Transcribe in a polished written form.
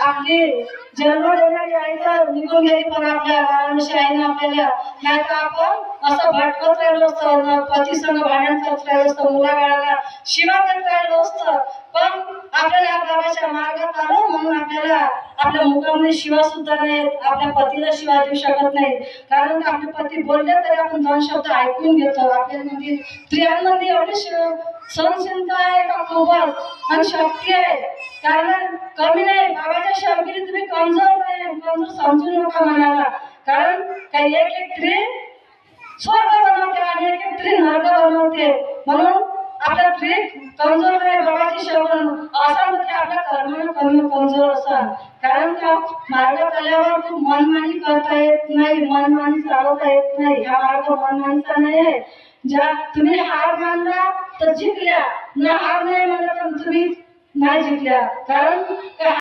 आपली जन्म देणारी आई तर निघून गेली, पण आपल्या बाळांशी आईने आपल्याला, नाही तर आपण असं भटकत राहिलो असतो, पती संग भांडण करत राहिलो असतो, मुलाबाळाला शिवा देत राहिलो असतो. पण आपल्याला बाबाच्या मार्गात आलो म्हणून आपल्याला आपल्या मुखामध्ये शिवा सुद्धा नाही, आपल्या पतीला शिवा देऊ शकत नाही. कारण आपले पती बोलले तरी आपण दोन शब्द ऐकून घेतो. आपल्यामध्ये स्त्रियांमध्ये एवढी सहनशीलता आहे का खूपच, आणि शक्ती आहे. कारण कमी नाही, बाबाच्या शब्दाने तुम्ही कमजोर नाही, कमजोर समजू नका मनाला. कारण काही एक एक स्त्री स्वर्ग बनवते आणि एक एक स्त्री नरक बनवते. म्हणून आपला स्त्री कमजोर नाही, बाबाची शब्द असा म्हणजे आपल्या कर्मानं कमी कमजोर असाल. कारण का मार्गात आल्यावर खूप मनमानी करता येत नाही, मनमानी चालवता येत नाही. हा मार्ग मनमानीचा नाही आहे. ज्या तुम्ही हार मानला तर जिंकल्या, न हार नाही मानला तर तुम्ही नाही जिंकल्या. कारण